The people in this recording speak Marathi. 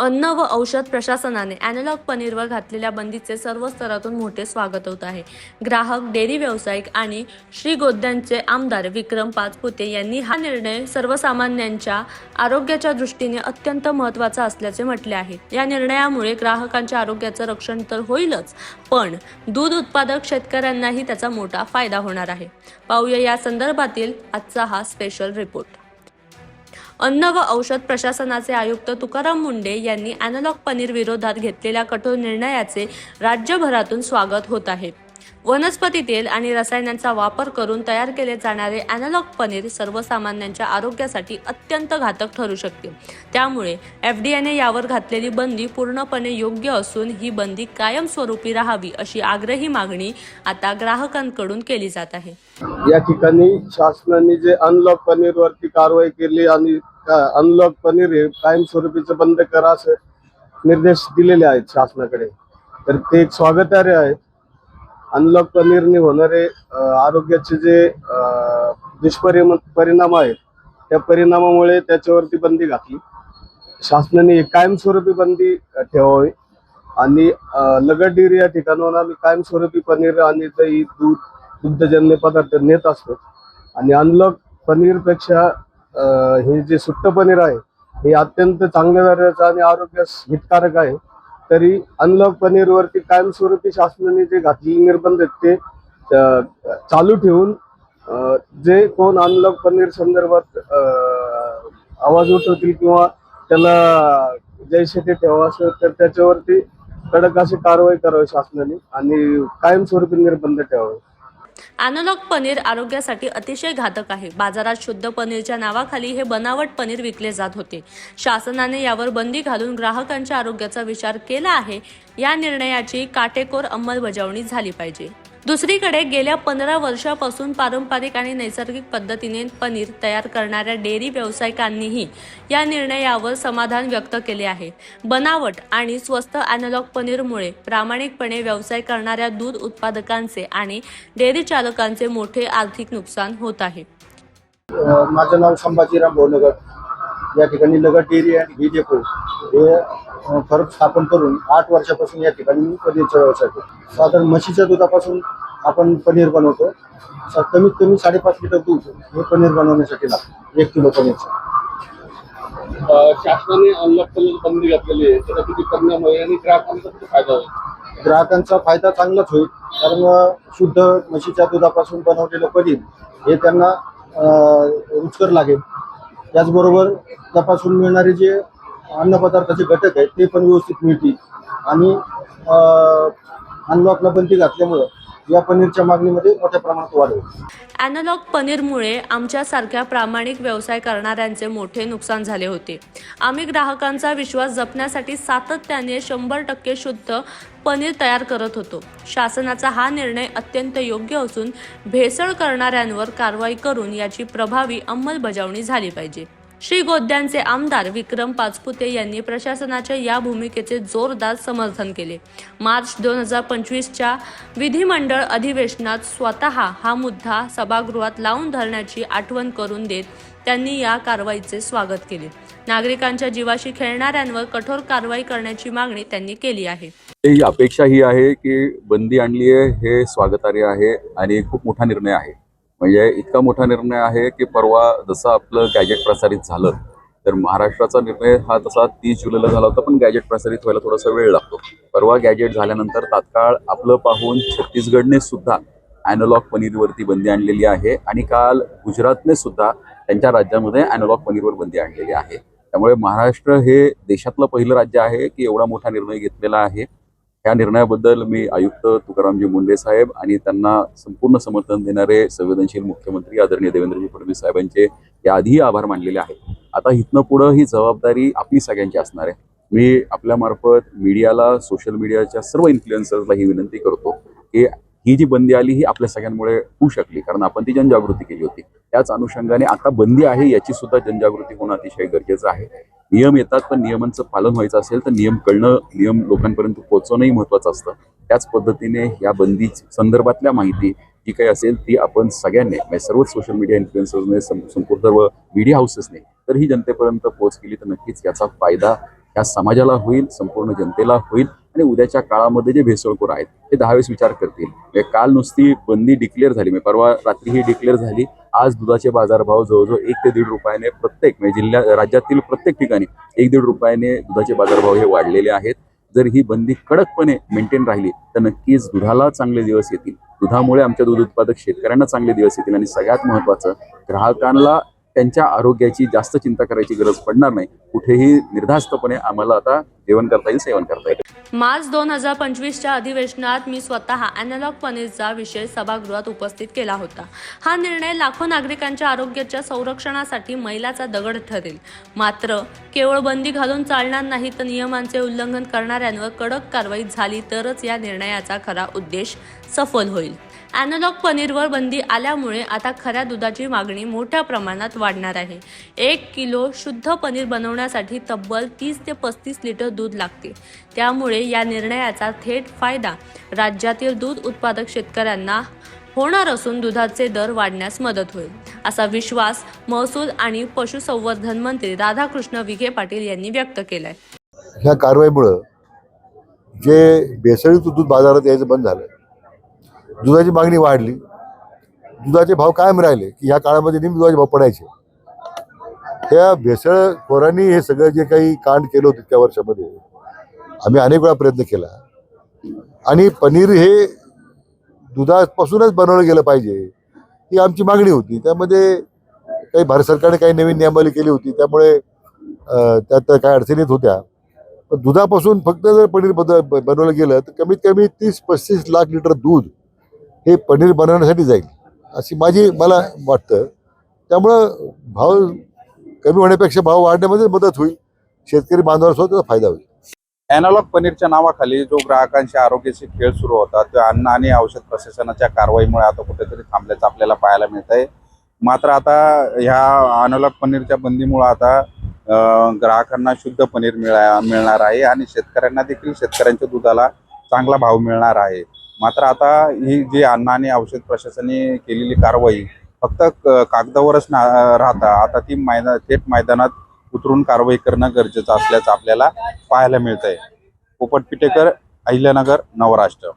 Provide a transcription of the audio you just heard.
अन्न व औषध प्रशासनाने अॅनालॉग पनीरवर घातलेल्या बंदीचे सर्व स्तरातून मोठे स्वागत होत आहे. ग्राहक, डेअरी व्यावसायिक आणि श्रीगोंद्याचे आमदार विक्रम पाचपुते यांनी हा निर्णय सर्वसामान्यांच्या आरोग्याच्या दृष्टीने अत्यंत महत्त्वाचा असल्याचे म्हटले आहे. या निर्णयामुळे ग्राहकांच्या आरोग्याचं रक्षण तर होईलच, पण दूध उत्पादक शेतकऱ्यांनाही त्याचा मोठा फायदा होणार आहे. पाहूया या संदर्भातील आजचा हा स्पेशल रिपोर्ट. अन्न व औषध प्रशासनाचे आयुक्त तुकाराम मुंढे यांनी अॅनालॉग पनीर विरोधात घेतलेल्या कठोर निर्णयाचे राज्यभरातून स्वागत होत आहे. वनस्पती तेल आणि रसायनांचा वापर करून तयार केले जाणारे अॅनालॉग पनीर सर्वसामान्यांच्या आरोग्यासाठी अत्यंत घातक ठरू शकते. त्यामुळे एफडीएने यावर घातलेली बंदी पूर्णपणे योग्य असून ही बंदी कायमस्वरूपी राहावी अशी आग्रही मागणी आता ग्राहकांकडून केली जात आहे. या ठिकाणी शासनाने जे अनलॉक पनीरवरती कारवाई केली आणि अनलॉक पनीर हे कायमस्वरूपीचं बंद करा असे निर्देश दिलेले आहेत शासनाकडे, तर ते एक स्वागतार्ह आहे. अनलॉक पनीरने होणारे आरोग्याचे जे दुष्परिणाम आहेत त्या परिणामामुळे त्याच्यावरती बंदी घातली. शासनाने एक कायमस्वरूपी बंदी ठेवावी आणि लगट डेअरी या ठिकाणाहून आम्ही कायमस्वरूपी पनीर आणि दही, दूध, दुग्धजन्य पदार्थ नेत असतो. आणि अनलॉक पनीरपेक्षा हे जे सुट्ट पनीर आहे हे अत्यंत चांगल्या दर्जाचं आणि आरोग्यास हितकारक आहे. तरी अनलॉक पनीरवरती कायमस्वरूपी शासनाने जे घातलेले निर्बंध आहेत ते चालू ठेवून जे कोण अनलॉक पनीर संदर्भात आवाज उठवतील किंवा त्याला जैसे ते ठेवा असेल तर त्याच्यावरती कडक अशी कारवाई करावी शासनाने आणि कायमस्वरूपी निर्बंध ठेवावे. अॅनालॉग पनीर आरोग्यासाठी अतिशय घातक आहे. बाजारात शुद्ध पनीरच्या नावाखाली हे बनावट पनीर विकले जात होते. शासनाने यावर बंदी घालून ग्राहकांच्या आरोग्याचा विचार केला आहे. या निर्णयाची काटेकोर अंमलबजावणी झाली पाहिजे. दुसरीकडे गेल्या 15 वर्षापासून पारंपरिक आणि नैसर्गिक पद्धतीने पनीर तयार करणाऱ्या डेअरी व्यावसायिकांनीही या निर्णयावर समाधान व्यक्त केले आहे. बनावट आणि स्वस्त अॅनालॉग पनीरमुळे प्रामाणिकपणे व्यवसाय करणाऱ्या दूध उत्पादकांचे आणि डेअरी चालकांचे मोठे आर्थिक नुकसान होत आहे. माझं नाव संभाजीराम भोनगर. या ठिकाणी लगट डेअरी आणि घी डेपो हे फरक स्थापन करून 8 वर्षापासून या ठिकाणी मी पनीरचा व्यवसाय करतो. साधारण म्हशीच्या दुधापासून आपण पनीर बनवतो. कमीत कमी 5.5 लिटर दूध हे पनीर बनवण्यासाठी लागतं 1 किलो पनीरचं. शासनाने अनलॉक पनीर बंदी घातलेली आहे, त्याचा किती परिणाम होईल आणि ग्राहकांचा किती फायदा होईल? ग्राहकांचा फायदा चांगलाच होईल, कारण शुद्ध म्हशीच्या दुधापासून बनवलेलं पनीर हे त्यांना रुचकर लागेल. त्याचबरोबर त्यापासून मिळणारे जे अन्नपदार्थाचे घटक आहेत ते पण व्यवस्थित मिळतील आणि अनलॉकला बंदी घातल्यामुळं या पनीरच्या मागणीमध्ये मोठ्या प्रमाणात वाढ होईल. अॅनालॉग पनीरमुळे आमच्यासारख्या प्रामाणिक व्यवसाय करणाऱ्यांचे मोठे नुकसान झाले होते. आम्ही ग्राहकांचा विश्वास जपण्यासाठी सातत्याने 100% शुद्ध पनीर तयार करत होतो. शासनाचा हा निर्णय अत्यंत योग्य असून भेसळ करणाऱ्यांवर कारवाई करून याची प्रभावी अंमलबजावणी झाली पाहिजे. श्रीगोंद्याचे आमदार विक्रम पाचपुते यांनी प्रशासनाच्या या भूमिकेचे जोरदार समर्थन केले. मार्च 2025च्या विधिमंडळ अधिवेशनात स्वतः हा मुद्दा सभागृहात लावून धरण्याची आठवण करून देत त्यांनी या कारवाईचे स्वागत केले. नागरिकांच्या जीवाशी खेळणाऱ्यांवर कठोर कारवाई करण्याची मागणी त्यांनी केली आहे. ही अपेक्षा ही आहे की बंदी आणली आहे हे स्वागतार्ह आहे आणि खूप मोठा निर्णय आहे. म्हणजे इतका मोठा निर्णय आहे की परवा जसं आपलं गॅजेट प्रसारित झालं तर महाराष्ट्राचा निर्णय हा तसा 30 जुलैला झाला होता, पण गॅजेट प्रसारित व्हायला थोडासा वेळ लागतो. परवा गॅजेट झाल्यानंतर तात्काळ आपलं पाहून छत्तीसगडने सुद्धा अॅनालॉग पनीरवरती बंदी आणलेली आहे आणि काल गुजरातने सुद्धा त्यांच्या राज्यामध्ये अॅनालॉग पनीरवर बंदी आणलेली आहे. त्यामुळे महाराष्ट्र हे देशातलं पहिलं राज्य आहे की एवढा मोठा निर्णय घेतलेला आहे. या निर्णयाबद्दल मी आयुक्त तुकारामजी मुंढे साहेब आणि त्यांना संपूर्ण समर्थन देणारे संवेदनशील मुख्यमंत्री आदरणीय देवेंद्रजी फडणवीस साहेबांचे याआधीही आभार मानलेले आहेत. आता इथनं पुढं ही जबाबदारी आपली सगळ्यांची असणार आहे. मी आपल्यामार्फत मीडियाला, सोशल मीडियाच्या सर्व इन्फ्लुएन्सर्सला ही विनंती करतो की ही जी बंदी आली ही आपल्या सगळ्यांमुळे होऊ शकली, कारण आपण ती जनजागृती केली होती. त्याच अनुषंगाने आता बंदी आहे याची सुद्धा जनजागृती होणं अतिशय गरजेचं आहे. नियम येतात, पण नियमांचं पालन व्हायचं असेल तर नियम कळणं, नियम लोकांपर्यंत पोहोचवणंही महत्त्वाचं असतं. त्याच पद्धतीने या बंदी संदर्भातल्या माहिती जी काही असेल ती आपण सगळ्यांनी, म्हणजे सर्वच सोशल मीडिया इन्फ्लुएन्सर्सने, संपूर्ण सर्व मीडिया हाऊसेसने तर ही जनतेपर्यंत पोहोच केली तर नक्कीच याचा फायदा ह्या समाजाला होईल, संपूर्ण जनतेला होईल आणि उद्याच्या काळामध्ये जे भेसळखोर आहेत ते 10 वेळेस विचार करतील. म्हणजे काल नुसती बंदी डिक्लेअर झाली, म्हणजे परवा रात्री ही डिक्लेअर झाली. आज दुधाचे बाजारभाव जवळजवळ 1 ते 1.5 रुपयाने प्रत्येक म्हणजे राज्यातील प्रत्येक ठिकाणी 1-1.5 रुपयाने दुधाचे बाजारभाव हे वाढलेले आहेत. जर ही बंदी कडकपणे मेंटेन राहिली तर नक्कीच दुधाला चांगले दिवस येतील. दुधामुळे आमच्या दूध उत्पादक शेतकऱ्यांना चांगले दिवस येतील आणि सगळ्यात महत्त्वाचं, ग्राहकांना त्यांच्या आरोग्याची जास्त चिंता करायची गरज पडणार नाही. कुठेही निर्धास्तपणे आम्हाला आता जेवण करता येईल, सेवन करता येईल. मार्च 2025च्या अधिवेशनात मी स्वतः अॅनालॉग पनीरचा विषय सभागृहात उपस्थित केला होता. हा निर्णय लाखो नागरिकांच्या आरोग्याच्या संरक्षणासाठी मैलाचा दगड ठरेल. मात्र केवळ बंदी घालून चालणार नाही, तर नियमांचे उल्लंघन करणाऱ्यांवर कडक कारवाई झाली तरच या निर्णयाचा खरा उद्देश सफल होईल. अॅनालॉग पनीरवर बंदी आल्यामुळे आता खऱ्या दुधाची मागणी मोठ्या प्रमाणात वाढणार आहे. 1 किलो शुद्ध पनीर बनवण्यासाठी तब्बल 30 ते 35 लिटर दूध लागते. त्यामुळे या निर्णयाचा थेट फायदा राज्यातील दूध उत्पादक शेतकऱ्यांना होणार असून दुधाचे दर वाढण्यास मदत होईल, असा विश्वास महसूल आणि पशुसंवर्धन मंत्री राधाकृष्ण विखे पाटील यांनी व्यक्त केलाय. ह्या कारवाईमुळं जे भेसळयुक्त दूध बाजारात यायचं बंद झालं, दुधाची मागणी वाढली, दुधाचे भाव कायम राहिले की ह्या काळामध्ये नेहमी दुधाचे भाव पडायचे. त्या भेसळखोरांनी हे सगळं जे काही कांड केलं होतं त्या वर्षामध्ये आम्ही अनेक वेळा प्रयत्न केला आणि पनीर हे दुधापासूनच बनवलं गेलं पाहिजे ही आमची मागणी होती. त्यामध्ये काही भारत सरकारने काही नवीन नियमावली केली होती, त्यामुळे त्यात काही अडचणीत होत्या. पण दुधापासून फक्त जर पनीर बनवलं गेलं तर कमीत कमी 30-35 लाख लिटर दूध हे पनीर बनवण्यासाठी जाईल अशी मला वाटतं. त्यामुळं भाव कमी होण्यापेक्षा भाव वाढण्यामध्ये मदत होईल, शेतकरी बांधवांसोबत त्याचा फायदा होईल. अॅनालॉग पनीरच्या नावाखाली जो ग्राहकांच्या आरोग्याचे खेळ सुरू होता तो अन्न आणि औषध प्रशासनाच्या कारवाईमुळे आता कुठेतरी थांबल्याचं आपल्याला पाहायला मिळत आहे. मात्र आता ह्या अॅनालॉग पनीरच्या बंदीमुळे आता ग्राहकांना शुद्ध पनीर मिळणार आहे आणि शेतकऱ्यांना देखील शेतकऱ्यांच्या दुधाला चांगला भाव मिळणार आहे. मात्र आता ही जी अन्न आणि औषध प्रशासनाने केलेली कारवाई फक्त कागदावरच राहता आता ती थेट मैदानात उतरून कारवाई करणं गरजेचं असल्याचं आपल्याला पाहायला मिळत आहे. पोपट पिटेकर, अहिल्यानगर, नवराष्ट्र.